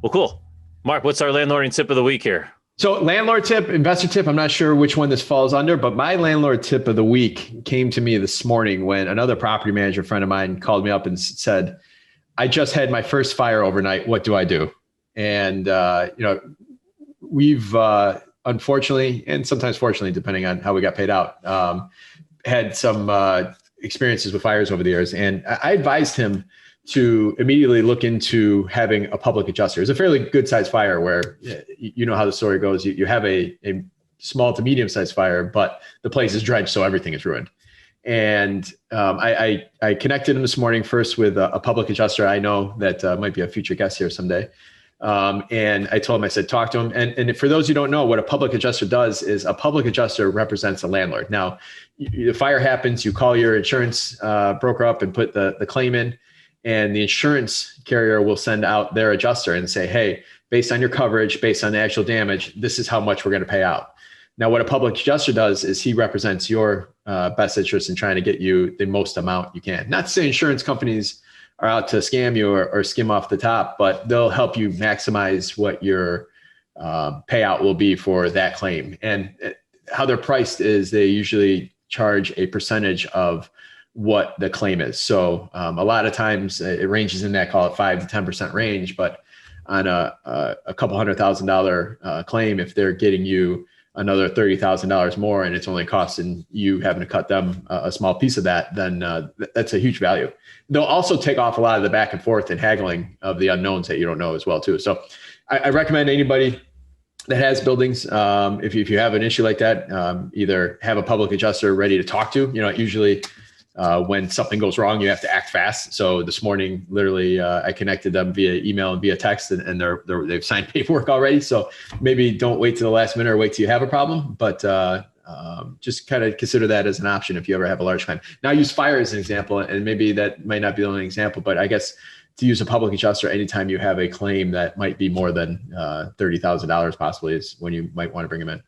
Well, cool. Mark, what's our landlording tip of the week here? So landlord tip, investor tip, I'm not sure which one this falls under, but my landlord tip of the week came to me this morning when another property manager friend of mine called me up and said, I just had my first fire overnight. What do I do? And, we've unfortunately, and sometimes fortunately, depending on how we got paid out, had some experiences with fires over the years. And I advised him to immediately look into having a public adjuster. It's a fairly good sized fire where you know how the story goes. You have a small to medium sized fire, but the place is drenched, so everything is ruined. And I connected him this morning first with a public adjuster I know that might be a future guest here someday. And I told him, I said, talk to him. And for those who don't know, what a public adjuster does is a public adjuster represents a landlord. Now, the fire happens, you call your insurance broker up and put the claim in, and the insurance carrier will send out their adjuster and say, hey, based on your coverage, based on the actual damage, this is how much we're going to pay out. Now, what a public adjuster does is he represents your best interest in trying to get you the most amount you can. Not to say insurance companies are out to scam you or skim off the top, but they'll help you maximize what your payout will be for that claim. And how they're priced is they usually charge a percentage of what the claim is. So a lot of times it ranges in that, call it 5 to 10% range, but on a couple $100,000 claim, if they're getting you another $30,000 more and it's only costing you having to cut them a small piece of that, then that's a huge value. They'll also take off a lot of the back and forth and haggling of the unknowns that you don't know as well too. So I recommend anybody that has buildings, if you have an issue like that, either have a public adjuster ready to talk to. Usually when something goes wrong, you have to act fast. So this morning, literally, I connected them via email and via text, and they've signed paperwork already. So maybe don't wait to the last minute or wait till you have a problem, but just kind of consider that as an option if you ever have a large claim. Now, use fire as an example, and maybe that might not be the only example, but I guess to use a public adjuster anytime you have a claim that might be more than $30,000 possibly is when you might want to bring them in.